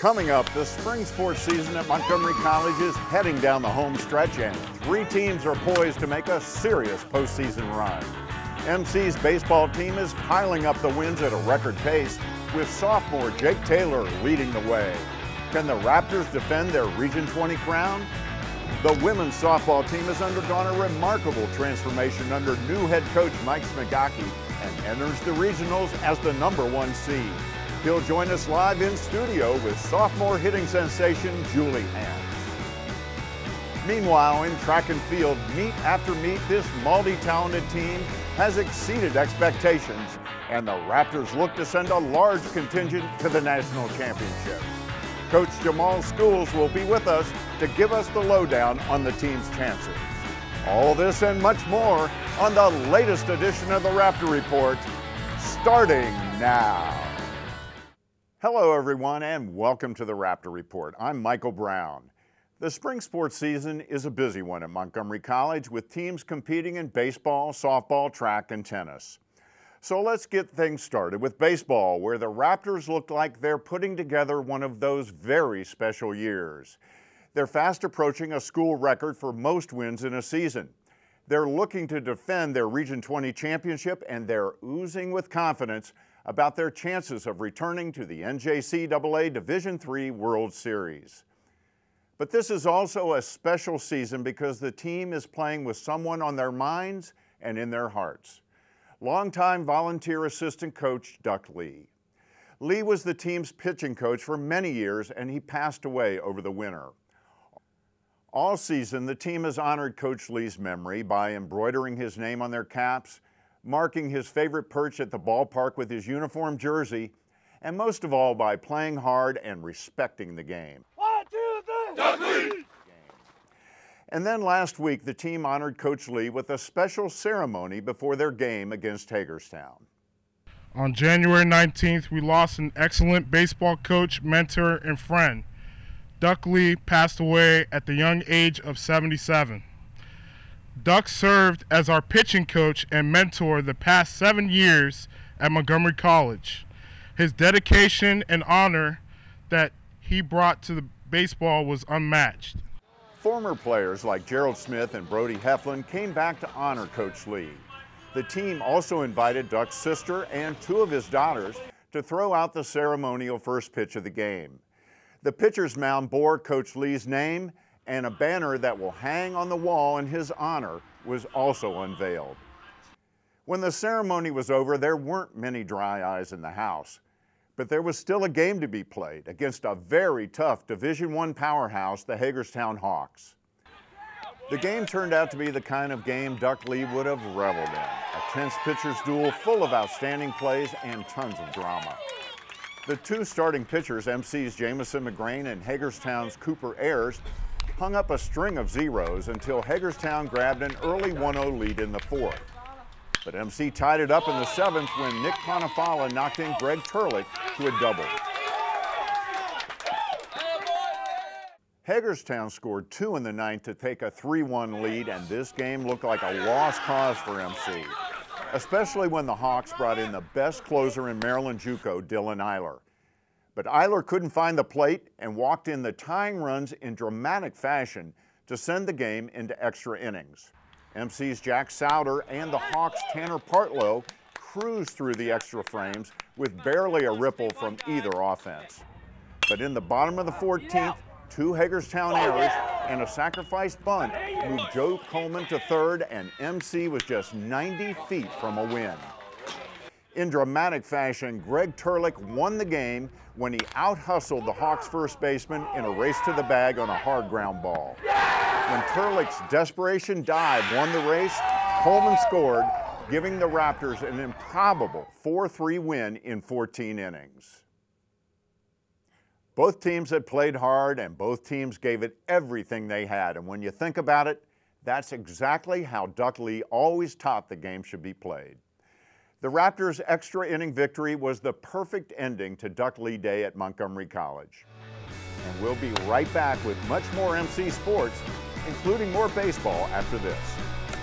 Coming up, the spring sports season at Montgomery College is heading down the home stretch, and 3 teams are poised to make a serious postseason run. MC's baseball team is piling up the wins at a record pace, with sophomore Jake Taylor leading the way. Can the Raptors defend their Region 20 crown? The women's softball team has undergone a remarkable transformation under new head coach Mike Smigocki and enters the regionals as the #1 seed. He'll join us live in studio with sophomore hitting sensation Julie Hance. Meanwhile, in track and field, meet after meet, this multi-talented team has exceeded expectations, and the Raptors look to send a large contingent to the national championship. Coach Jamaal Schools will be with us to give us the lowdown on the team's chances. All this and much more on the latest edition of the Raptor Report, starting now. Hello everyone, and welcome to the Raptor Report. I'm Michael Brown. The spring sports season is a busy one at Montgomery College, with teams competing in baseball, softball, track, and tennis. So let's get things started with baseball, where the Raptors look like they're putting together one of those very special years. They're fast approaching a school record for most wins in a season. They're looking to defend their Region 20 championship, and they're oozing with confidence about their chances of returning to the NJCAA Division III World Series. But this is also a special season because the team is playing with someone on their minds and in their hearts. Longtime volunteer assistant coach Duck Lee. Lee was the team's pitching coach for many years, and he passed away over the winter. All season, the team has honored Coach Lee's memory by embroidering his name on their caps, marking his favorite perch at the ballpark with his uniform jersey, and most of all by playing hard and respecting the game. 1, 2, 3, Duck Lee! And then last week, the team honored Coach Lee with a special ceremony before their game against Hagerstown. On January 19th, we lost an excellent baseball coach, mentor, and friend. Duck Lee passed away at the young age of 77. Duck served as our pitching coach and mentor the past 7 years at Montgomery College. His dedication and honor that he brought to the baseball was unmatched. Former players like Gerald Smith and Brody Heflin came back to honor Coach Lee. The team also invited Duck's sister and 2 of his daughters to throw out the ceremonial first pitch of the game. The pitcher's mound bore Coach Lee's name, and a banner that will hang on the wall in his honor was also unveiled. When the ceremony was over, there weren't many dry eyes in the house, but there was still a game to be played against a very tough Division I powerhouse, the Hagerstown Hawks. The game turned out to be the kind of game Duck Lee would have reveled in, a tense pitcher's duel full of outstanding plays and tons of drama. The 2 starting pitchers, MC's Jamison McGrain and Hagerstown's Cooper Ayers, hung up a string of zeros until Hagerstown grabbed an early 1-0 lead in the 4th. But MC tied it up in the 7th when Nick Ponifala knocked in Greg Turlik to a double. Hagerstown scored 2 in the 9th to take a 3-1 lead, and this game looked like a lost cause for MC, especially when the Hawks brought in the best closer in Maryland JUCO, Dylan Eiler. But Eiler couldn't find the plate and walked in the tying runs in dramatic fashion to send the game into extra innings. MC's Jack Souter and the Hawks' Tanner Partlow cruised through the extra frames with barely a ripple from either offense. But in the bottom of the 14th, 2 Hagerstown errors and a sacrifice bunt moved Joe Coleman to third, and MC was just 90 feet from a win. In dramatic fashion, Greg Turlik won the game when he out-hustled the Hawks first baseman in a race to the bag on a hard ground ball. When Turlik's desperation dive won the race, Coleman scored, giving the Raptors an improbable 4-3 win in 14 innings. Both teams had played hard, and both teams gave it everything they had. And when you think about it, that's exactly how Duck Lee always taught the game should be played. The Raptors' extra inning victory was the perfect ending to Duck Lee Day at Montgomery College. And we'll be right back with much more MC sports, including more baseball after this.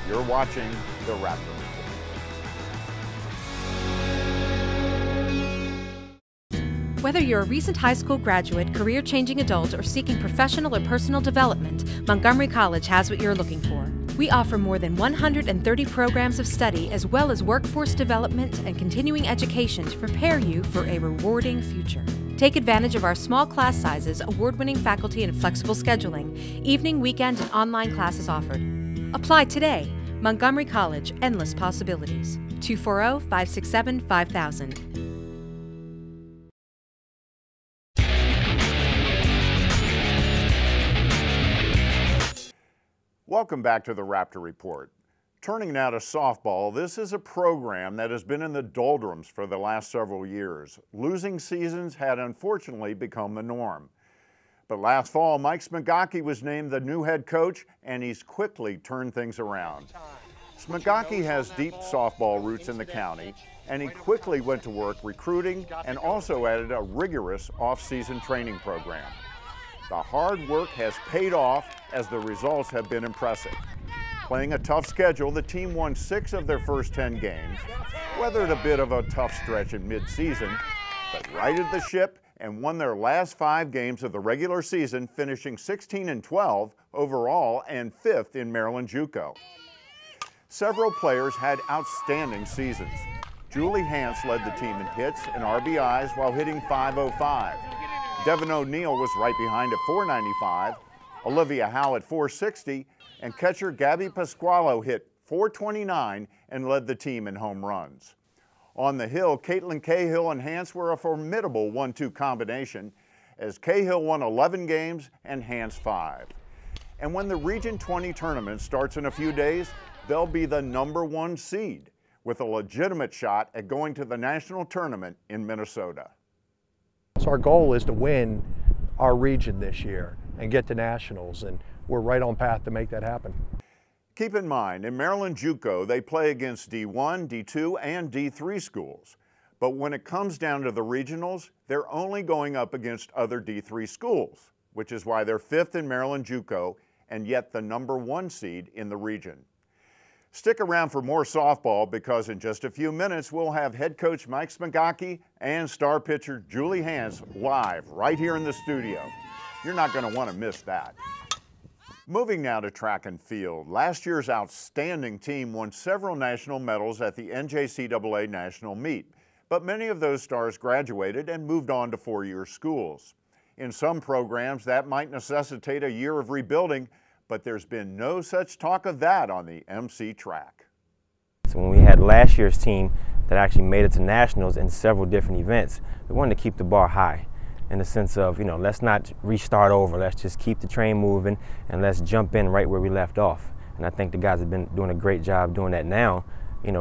You're watching the Raptor Report. Whether you're a recent high school graduate, career-changing adult, or seeking professional or personal development, Montgomery College has what you're looking for. We offer more than 130 programs of study as well as workforce development and continuing education to prepare you for a rewarding future. Take advantage of our small class sizes, award-winning faculty, and flexible scheduling. Evening, weekend, and online classes offered. Apply today. Montgomery College, endless possibilities. 240-567-5000. Welcome back to the Raptor Report. Turning now to softball, this is a program that has been in the doldrums for the last several years. Losing seasons had unfortunately become the norm. But last fall, Mike Smigocki was named the new head coach, and he's quickly turned things around. Smigocki has deep softball roots in the county, and he quickly went to work recruiting and also added a rigorous off-season training program. The hard work has paid off as the results have been impressive. Playing a tough schedule, the team won 6 of their first 10 games, weathered a bit of a tough stretch in mid-season, but righted the ship and won their last 5 games of the regular season, finishing 16-12 overall and 5th in Maryland JUCO. Several players had outstanding seasons. Julie Hance led the team in hits and RBIs while hitting .505. Devin O'Neill was right behind at .495, Olivia Howe at .460, and catcher Gabby Pasqualo hit .429 and led the team in home runs. On the hill, Caitlin Cahill and Hance were a formidable 1-2 combination as Cahill won 11 games and Hance 5. And when the Region 20 tournament starts in a few days, they'll be the #1 seed with a legitimate shot at going to the national tournament in Minnesota. So our goal is to win our region this year and get to nationals, and we're right on path to make that happen. Keep in mind, in Maryland JUCO, they play against D1, D2, and D3 schools. But when it comes down to the regionals, they're only going up against other D3 schools, which is why they're 5th in Maryland JUCO and yet the #1 seed in the region. Stick around for more softball because in just a few minutes we'll have head coach Mike Smigocki and star pitcher Julie Hance live right here in the studio. You're not going to want to miss that. Moving now to track and field. Last year's outstanding team won several national medals at the NJCAA National Meet, but many of those stars graduated and moved on to 4-year schools. In some programs, that might necessitate a year of rebuilding, but there's been no such talk of that on the MC track. So when we had last year's team that actually made it to nationals in several different events, we wanted to keep the bar high in the sense of, let's not restart over, let's just keep the train moving and let's jump in right where we left off. And I think the guys have been doing a great job doing that now,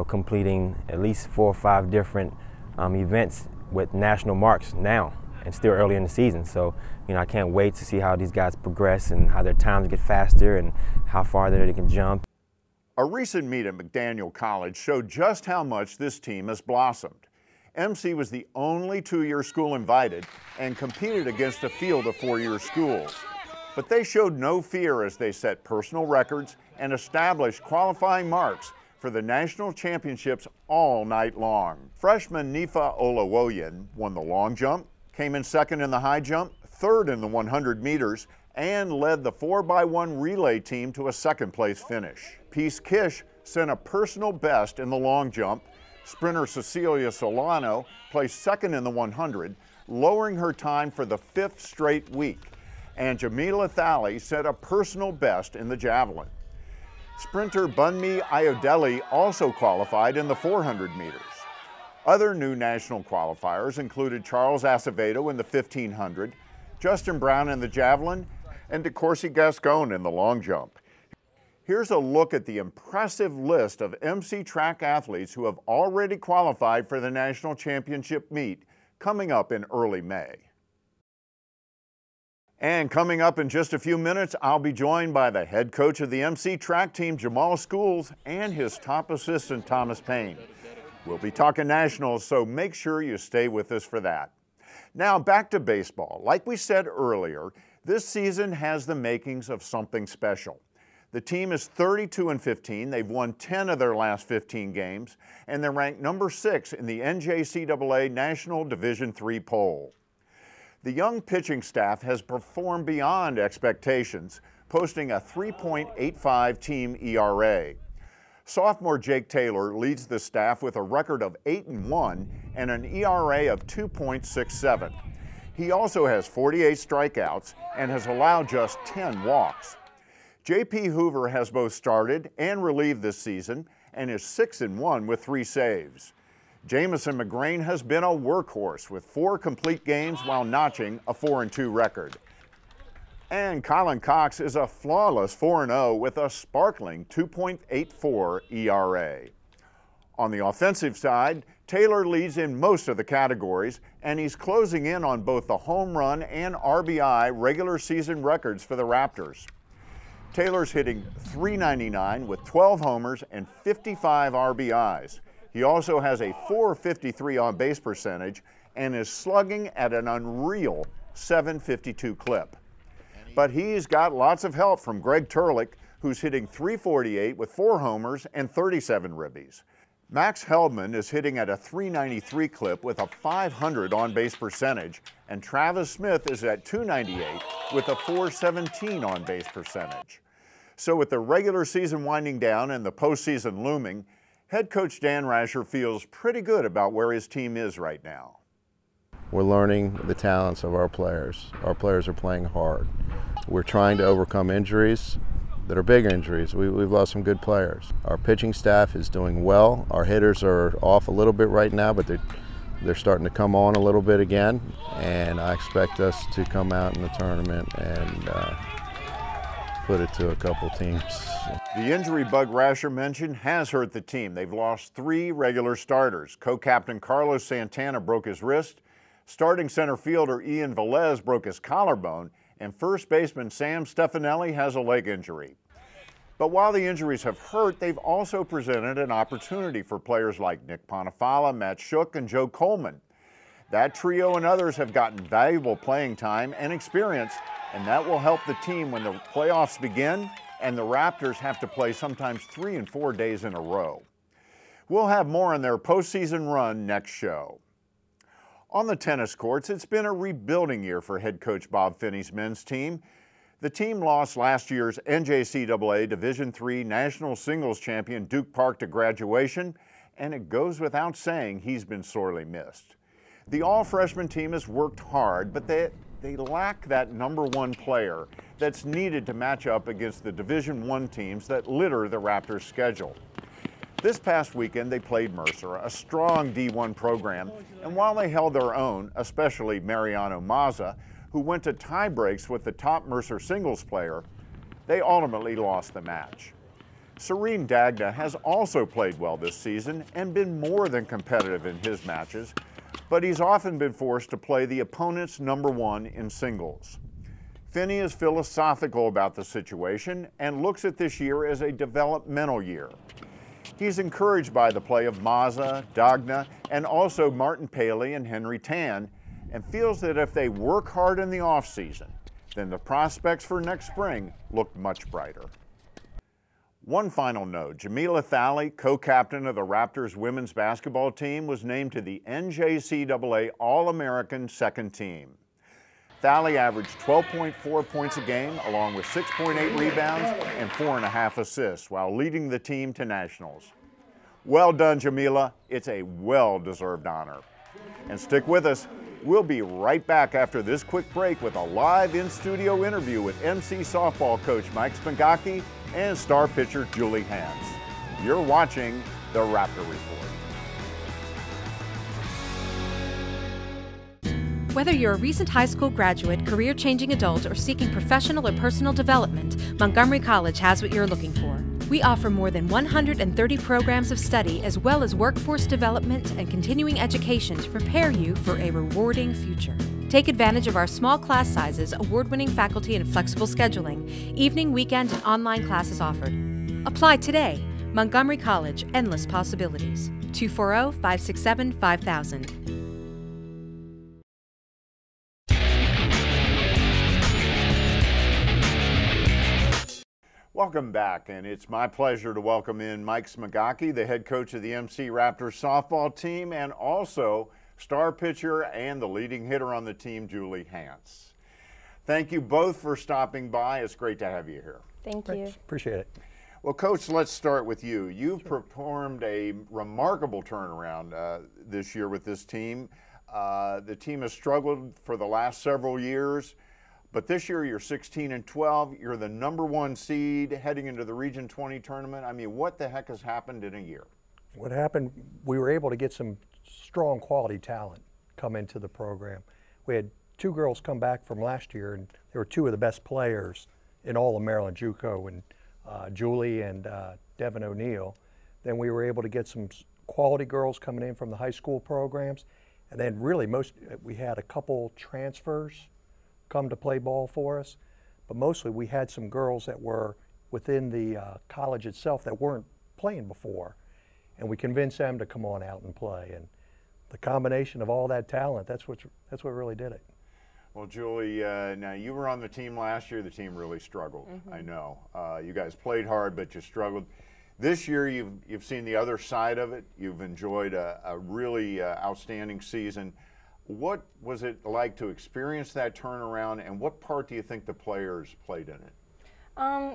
completing at least 4 or 5 different events with national marks now, and still early in the season. So, I can't wait to see how these guys progress and how their times get faster and how far they can jump. A recent meet at McDaniel College showed just how much this team has blossomed. MC was the only 2-year school invited and competed against a field of 4-year schools. But they showed no fear as they set personal records and established qualifying marks for the national championships all night long. Freshman Nifa Olawoyan won the long jump, came in 2nd in the high jump, 3rd in the 100 meters, and led the 4x1 relay team to a 2nd place finish. Peace Kish set a personal best in the long jump. Sprinter Cecilia Solano placed 2nd in the 100, lowering her time for the 5th straight week. And Jamila Thali set a personal best in the javelin. Sprinter Bunmi Ayodele also qualified in the 400 meters. Other new national qualifiers included Charles Acevedo in the 1500, Justin Brown in the javelin, and DeCourcy Gascon in the long jump. Here's a look at the impressive list of MC track athletes who have already qualified for the national championship meet coming up in early May. And coming up in just a few minutes, I'll be joined by the head coach of the MC track team, Jamaal Schools, and his top assistant, Thomas Payne. We'll be talking nationals, so make sure you stay with us for that. Now back to baseball. Like we said earlier, this season has the makings of something special. The team is 32-15. They've won 10 of their last 15 games, and they're ranked #6 in the NJCAA National Division III poll. The young pitching staff has performed beyond expectations, posting a 3.85 team ERA. Sophomore Jake Taylor leads the staff with a record of 8-1 and an ERA of 2.67. He also has 48 strikeouts and has allowed just 10 walks. J.P. Hoover has both started and relieved this season and is 6-1 with 3 saves. Jamison McGrain has been a workhorse with 4 complete games while notching a 4-2 record. And Colin Cox is a flawless 4-0 with a sparkling 2.84 ERA. On the offensive side, Taylor leads in most of the categories, and he's closing in on both the home run and RBI regular season records for the Raptors. Taylor's hitting .399 with 12 homers and 55 RBIs. He also has a .453 on-base percentage and is slugging at an unreal .752 clip. But he's got lots of help from Greg Turlik, who's hitting .348 with 4 homers and 37 ribbies. Max Heldman is hitting at a .393 clip with a .500 on-base percentage, and Travis Smith is at .298 with a .417 on-base percentage. So with the regular season winding down and the postseason looming, head coach Dan Rasher feels pretty good about where his team is right now. We're learning the talents of our players. Our players are playing hard. We're trying to overcome injuries that are big injuries. We've lost some good players. Our pitching staff is doing well. Our hitters are off a little bit right now, but they're starting to come on a little bit again, and I expect us to come out in the tournament and put it to a couple teams. The injury bug Rasher mentioned has hurt the team. They've lost 3 regular starters. Co-captain Carlos Santana broke his wrist, starting center fielder Ian Velez broke his collarbone, and first baseman Sam Stefanelli has a leg injury. But while the injuries have hurt, they've also presented an opportunity for players like Nick Ponifala, Matt Shook, and Joe Coleman. That trio and others have gotten valuable playing time and experience, and that will help the team when the playoffs begin and the Raptors have to play sometimes 3 and 4 days in a row. We'll have more on their postseason run next show. On the tennis courts, it's been a rebuilding year for head coach Bob Finney's men's team. The team lost last year's NJCAA Division III National Singles Champion Duke Park to graduation, and it goes without saying he's been sorely missed. The all-freshman team has worked hard, but they lack that #1 player that's needed to match up against the Division I teams that litter the Raptors' schedule. This past weekend, they played Mercer, a strong D1 program, and while they held their own, especially Mariano Mazza, who went to tie breaks with the top Mercer singles player, they ultimately lost the match. Serene Dagda has also played well this season and been more than competitive in his matches, but he's often been forced to play the opponent's #1 in singles. Finney is philosophical about the situation and looks at this year as a developmental year. He's encouraged by the play of Mazza, Dagda, and also Martin Paley and Henry Tan, and feels that if they work hard in the offseason, then the prospects for next spring look much brighter. One final note, Jamila Thalley, co-captain of the Raptors women's basketball team, was named to the NJCAA All-American second team. Thalley averaged 12.4 points a game, along with 6.8 rebounds and 4.5 assists, while leading the team to nationals. Well done, Jamila. It's a well-deserved honor. And stick with us. We'll be right back after this quick break with a live in-studio interview with MC softball coach Mike Smigocki and star pitcher Julie Hance. You're watching the Raptor Report. Whether you're a recent high school graduate, career-changing adult, or seeking professional or personal development, Montgomery College has what you're looking for. We offer more than 130 programs of study as well as workforce development and continuing education to prepare you for a rewarding future. Take advantage of our small class sizes, award-winning faculty, and flexible scheduling. Evening, weekend, and online classes offered. Apply today. Montgomery College, endless possibilities. 240-567-5000. Welcome back, and it's my pleasure to welcome in Mike Smigocki, the head coach of the MC Raptors softball team, and also star pitcher and the leading hitter on the team, Julie Hance. Thank you both for stopping by. It's great to have you here. Thank you. Thanks. Appreciate it. Well, Coach, let's start with you. You've performed a remarkable turnaround this year with this team. The team has struggled for the last several years, but this year you're 16-12. You're the #1 seed heading into the Region 20 tournament. I mean, what the heck has happened in a year? What happened, we were able to get some strong quality talent come into the program. We had 2 girls come back from last year, and they were 2 of the best players in all of Maryland JUCO, and Julie and Devin O'Neill. Then we were able to get some quality girls coming in from the high school programs. And then really we had a couple transfers come to play ball for us. But mostly we had some girls that were within the college itself that weren't playing before. And we convinced them to come on out and play. And the combination of all that talent, that's what really did it. Well, Julie, now you were on the team last year. The team really struggled. I know. You guys played hard, but you struggled. This year, you've seen the other side of it. You've enjoyed a really outstanding season. What was it like to experience that turnaround, and what part do you think the players played in it?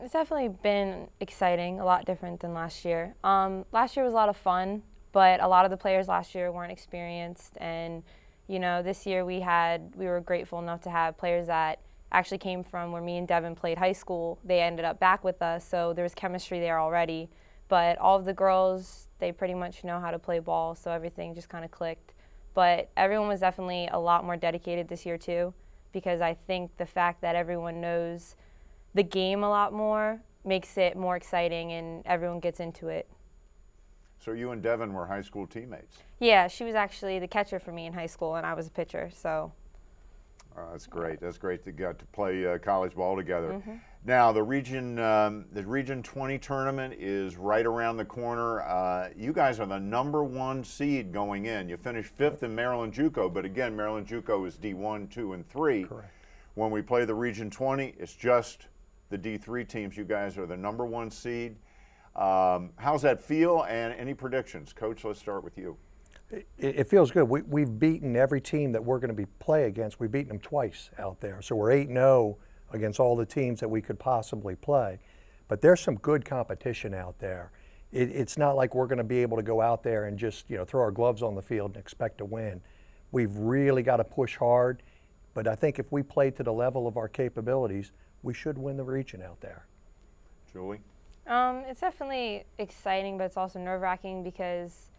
It's definitely been exciting, a lot different than last year. Last year was a lot of fun, but a lot of the players last year weren't experienced, and you know, this year we were grateful enough to have players that actually came from where me and Devin played high school. They ended up back with us, so there was chemistry there already. But all of the girls, they pretty much know how to play ball, so everything just kind of clicked. But everyone was definitely a lot more dedicated this year too, because I think the fact that everyone knows the game a lot more makes it more exciting and everyone gets into it. So you and Devin were high school teammates? Yeah, she was actually the catcher for me in high school, and I was a pitcher. So. That's great. That's great to get to play college ball together. Now the Region 20 tournament is right around the corner. You guys are the #1 seed going in. You finished 5th in Maryland JUCO, but again, Maryland JUCO is D1, 2, and 3. Correct. When we play the Region 20, it's just the D3 teams. You guys are the #1 seed. How's that feel, and any predictions? Coach, let's start with you. It feels good. We've beaten every team that we're going to play against. We've beaten them twice out there. So we're 8-0 against all the teams that we could possibly play. But there's some good competition out there. It's not like we're going to be able to go out there and just throw our gloves on the field and expect to win. We've really got to push hard. But I think if we play to the level of our capabilities, we should win the region out there. Julie? It's definitely exciting, but it's also nerve-wracking because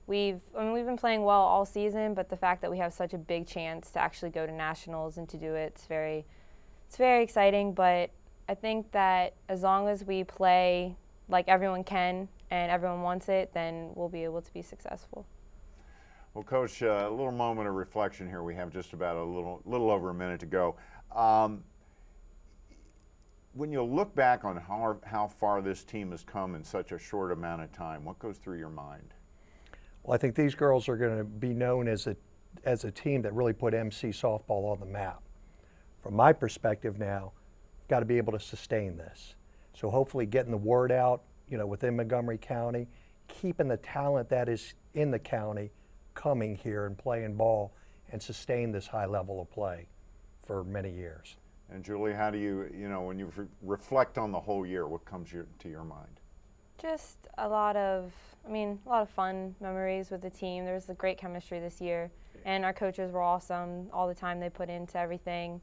we've been playing well all season, but the fact that we have such a big chance to actually go to nationals and to do it, it's very exciting. But I think that as long as we play like everyone can and everyone wants it, then we'll be able to be successful. Well, Coach, a little moment of reflection here. We have just about a little over a minute to go. When you look back on how far this team has come in such a short amount of time, what goes through your mind? Well, I think these girls are going to be known as a team that really put MC softball on the map. From my perspective now, we've got to be able to sustain this. So hopefully getting the word out, within Montgomery County, keeping the talent that is in the county coming here and playing ball and sustain this high level of play for many years. And Julie, how do you, when you reflect on the whole year, what comes to your mind? Just a lot of fun memories with the team. There was a great chemistry this year, and our coaches were awesome. All the time they put into everything,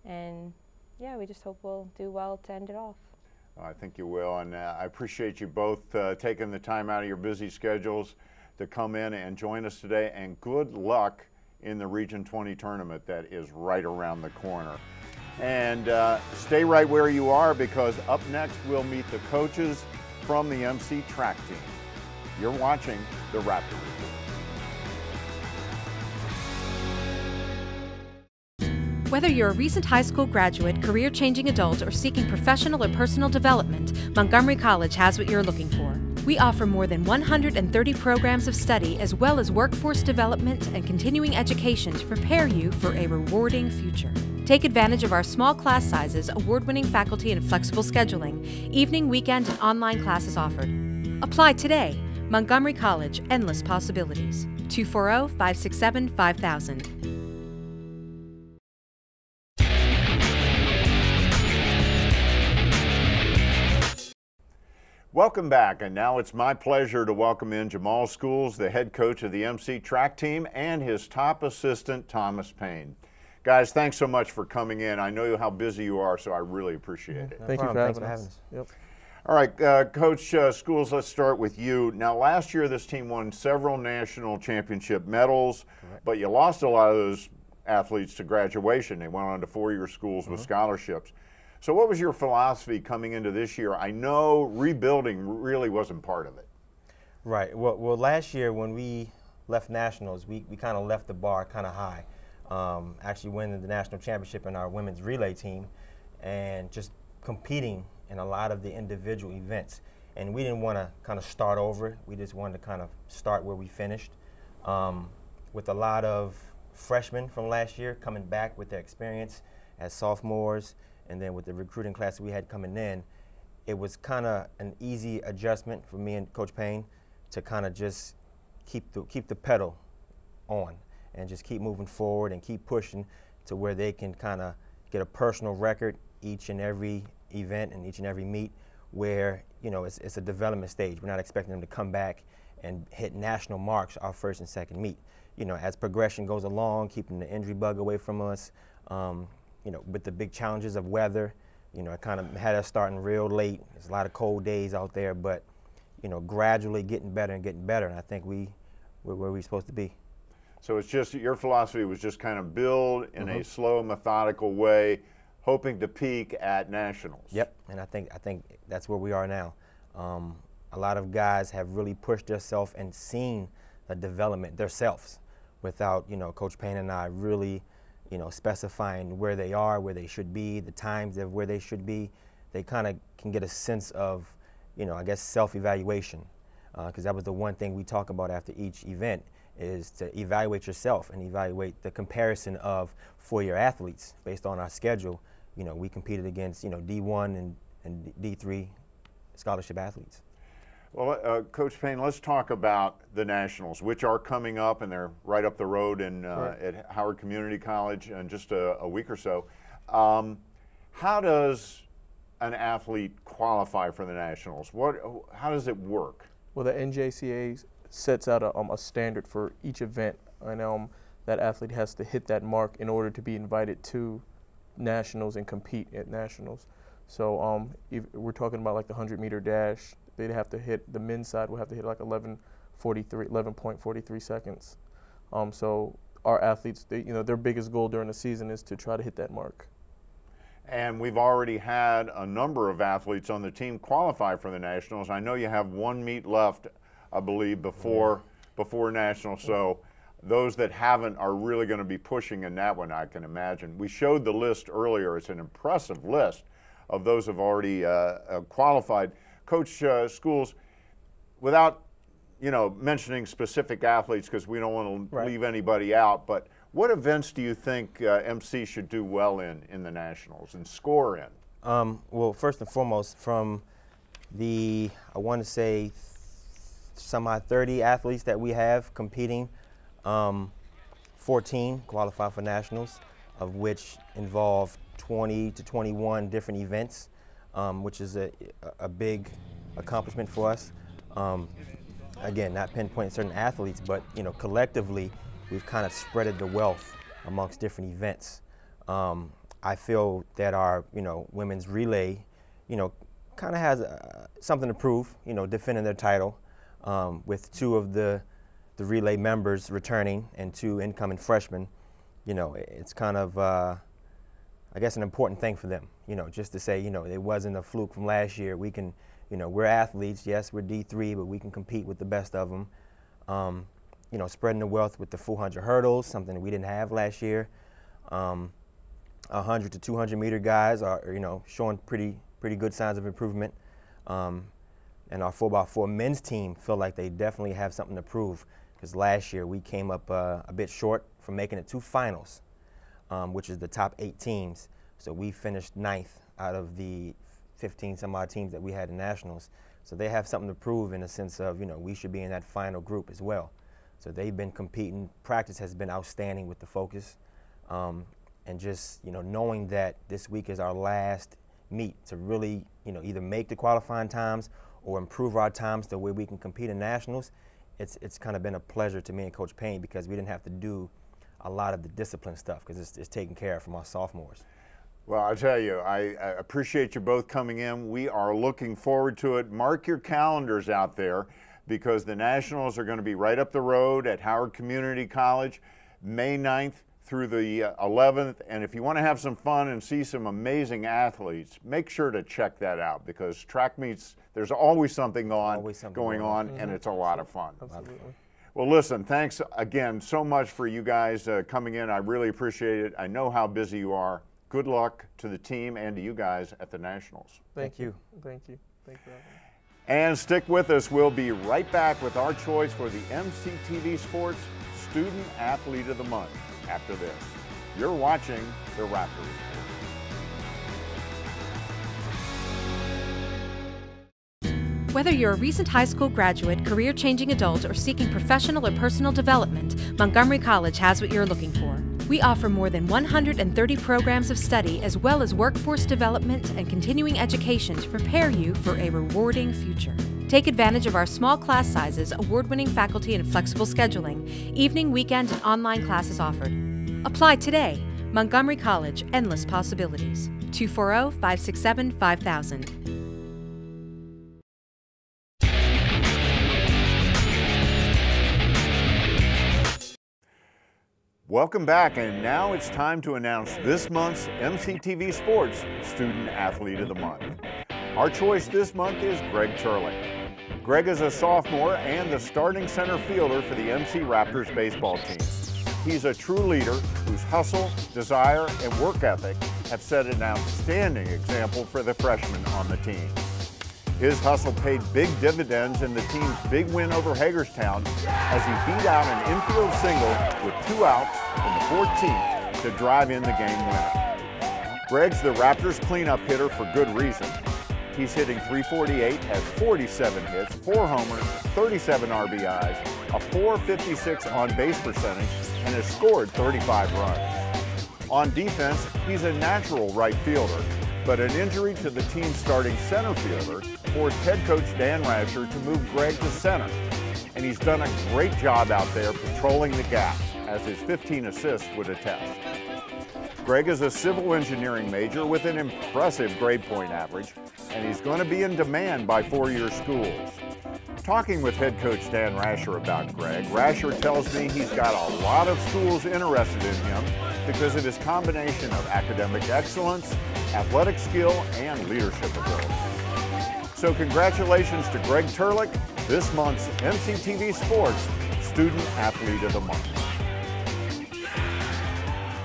and yeah, we just hope we'll do well to end it off. I think you will, and I appreciate you both taking the time out of your busy schedules to come in and join us today, and good luck in the Region 20 tournament that is right around the corner. And stay right where you are, because up next we'll meet the coaches from the MC track team. You're watching the Raptor Report. Whether you're a recent high school graduate, career-changing adult, or seeking professional or personal development, Montgomery College has what you're looking for. We offer more than 130 programs of study, as well as workforce development and continuing education to prepare you for a rewarding future. Take advantage of our small class sizes, award-winning faculty, and flexible scheduling. Evening, weekend, and online classes offered. Apply today. Montgomery College, endless possibilities. 240-567-5000. Welcome back, and now it's my pleasure to welcome in Jamaal Schools, the head coach of the MC track team, and his top assistant, Thomas Payne. Guys, thanks so much for coming in. I know how busy you are, so I really appreciate it. Thank you for having us. Yep. All right, Coach Schools, let's start with you. Now, last year this team won several national championship medals, but you lost a lot of those athletes to graduation. They went on to four-year schools with scholarships. So what was your philosophy coming into this year? I know rebuilding really wasn't part of it. Right. Well, last year when we left nationals, we kind of left the bar kind of high. Actually winning the national championship in our women's relay team and just competing in a lot of the individual events. And we didn't want to kind of start over. We just wanted to kind of start where we finished. With a lot of freshmen from last year coming back with their experience as sophomores, and then with the recruiting class we had coming in, it was kind of an easy adjustment for me and Coach Payne to kind of just keep the pedal on and just keep moving forward and keep pushing to where they can kind of get a personal record each and every event and each and every meet where, you know, it's a development stage. We're not expecting them to come back and hit national marks our first and second meet. You know, as progression goes along, keeping the injury bug away from us, you know, with the big challenges of weather, you know, it kind of had us starting real late. There's a lot of cold days out there, but, you know, gradually getting better and getting better, and I think we're where we're supposed to be. So it's just, your philosophy was just kind of build in a slow, methodical way, hoping to peak at nationals. Yep, and I think that's where we are now. A lot of guys have really pushed themselves and seen the development themselves without, you know, Coach Payne and I really, you know, specifying where they are, where they should be, the times of where they should be. They kind of can get a sense of, you know, I guess self-evaluation, because that was the one thing we talk about after each event is to evaluate yourself and evaluate the comparison of four-year athletes based on our schedule. You know, we competed against, you know, D1 and D3 scholarship athletes. Well, Coach Payne, let's talk about the Nationals, which are coming up, and they're right up the road at Howard Community College in just a week or so. How does an athlete qualify for the Nationals? How does it work? Well, the NJCAA sets out a standard for each event, and that athlete has to hit that mark in order to be invited to Nationals and compete at Nationals. So if we're talking about like the 100-meter dash, they'd have to hit, the men's side will have to hit like 11.43 seconds. So our athletes, you know, their biggest goal during the season is to try to hit that mark. And we've already had a number of athletes on the team qualify for the Nationals. I know you have one meet left, I believe, before Nationals. So those that haven't are really going to be pushing in that one, I can imagine. We showed the list earlier. It's an impressive list of those who have already qualified. Coach Schools, without, you know, mentioning specific athletes because we don't want to leave anybody out, but what events do you think MC should do well in the Nationals and score in? Well, first and foremost, from the, I want to say, some 30 athletes that we have competing, 14 qualify for Nationals, of which involve 20 to 21 different events, which is a big accomplishment for us. Again, not pinpointing certain athletes, but, you know, collectively, we've kind of spreaded the wealth amongst different events. I feel that our, you know, women's relay, you know, kind of has something to prove, you know, defending their title, with two of the relay members returning and two incoming freshmen. You know, it's kind of, I guess, an important thing for them, you know, just to say, you know, it wasn't a fluke from last year. We can, you know, we're athletes. Yes, we're D3, but we can compete with the best of them. You know, spreading the wealth with the 400 hurdles, something that we didn't have last year. 100 to 200 meter guys are, you know, showing pretty good signs of improvement. And our 4x4 men's team feel like they definitely have something to prove, because last year we came up a bit short from making it to finals, which is the top 8 teams. So we finished 9th out of the 15 some odd teams that we had in Nationals. So they have something to prove in the sense of, you know, we should be in that final group as well. So they've been competing. Practice has been outstanding with the focus. And just, knowing that this week is our last meet to really, either make the qualifying times or improve our times the way we can compete in nationals, it's kind of been a pleasure to me and Coach Payne, because we didn't have to do a lot of the discipline stuff, because it's taken care of from our sophomores. Well, I tell you, I appreciate you both coming in. We are looking forward to it. Mark your calendars out there, because the Nationals are going to be right up the road at Howard Community College, May 9th through the 11th. And if you want to have some fun and see some amazing athletes, make sure to check that out, because track meets, there's always something going on, and it's a lot of fun. Absolutely. Well, listen, thanks again so much for you guys coming in. I really appreciate it. I know how busy you are. Good luck to the team and to you guys at the Nationals. Thank you. Thank you. Thank you. And stick with us. We'll be right back with our choice for the MCTV Sports Student Athlete of the Month after this. You're watching the Raptor Report. Whether you're a recent high school graduate, career-changing adult, or seeking professional or personal development, Montgomery College has what you're looking for. We offer more than 130 programs of study, as well as workforce development and continuing education to prepare you for a rewarding future. Take advantage of our small class sizes, award-winning faculty, and flexible scheduling. Evening, weekend, and online classes offered. Apply today. Montgomery College, endless possibilities. 240-567-5000. Welcome back, and now it's time to announce this month's MCTV Sports Student Athlete of the Month. Our choice this month is Greg Turlik. Greg is a sophomore and the starting center fielder for the MC Raptors baseball team. He's a true leader whose hustle, desire, and work ethic have set an outstanding example for the freshmen on the team. His hustle paid big dividends in the team's big win over Hagerstown as he beat out an infield single with 2 outs in the 14th to drive in the game winner. Greg's the Raptors cleanup hitter for good reason. He's hitting .348, has 47 hits, 4 homers, 37 RBIs, a .456 on-base percentage, and has scored 35 runs. On defense, he's a natural right fielder, but an injury to the team's starting center fielder forced head coach Dan Rasher to move Greg to center. And he's done a great job out there patrolling the gaps, as his 15 assists would attest. Greg is a civil engineering major with an impressive grade point average, and he's going to be in demand by four-year schools. Talking with head coach Dan Rasher about Greg, Rasher tells me he's got a lot of schools interested in him because of his combination of academic excellence, athletic skill, and leadership ability. So congratulations to Greg Turlik, this month's MCTV Sports Student Athlete of the Month.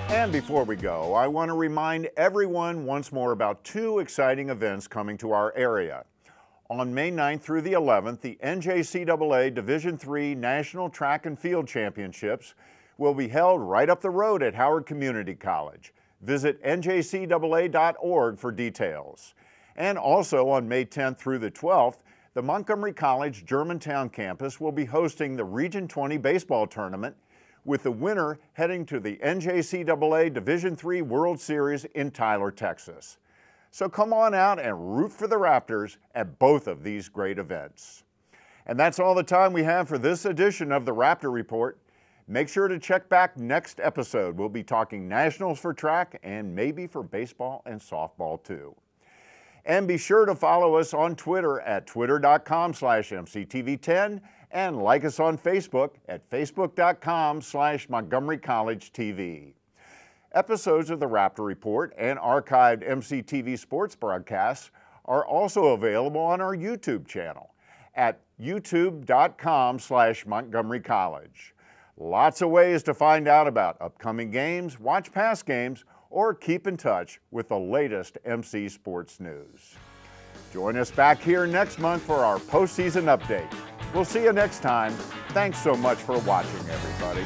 And before we go, I want to remind everyone once more about 2 exciting events coming to our area. On May 9th through the 11th, the NJCAA Division III National Track and Field Championships will be held right up the road at Howard Community College. Visit njcaa.org for details. And also on May 10th through the 12th, the Montgomery College Germantown campus will be hosting the Region 20 baseball tournament, with the winner heading to the NJCAA Division III World Series in Tyler, Texas. So come on out and root for the Raptors at both of these great events. And that's all the time we have for this edition of the Raptor Report. Make sure to check back next episode. We'll be talking nationals for track and maybe for baseball and softball too. And be sure to follow us on Twitter at twitter.com/MCTV10 and like us on Facebook at facebook.com/Montgomery College TV. Episodes of the Raptor Report and archived MCTV sports broadcasts are also available on our YouTube channel at youtube.com/Montgomery College. Lots of ways to find out about upcoming games, watch past games, or keep in touch with the latest MC sports news. Join us back here next month for our postseason update. We'll see you next time. Thanks so much for watching, everybody.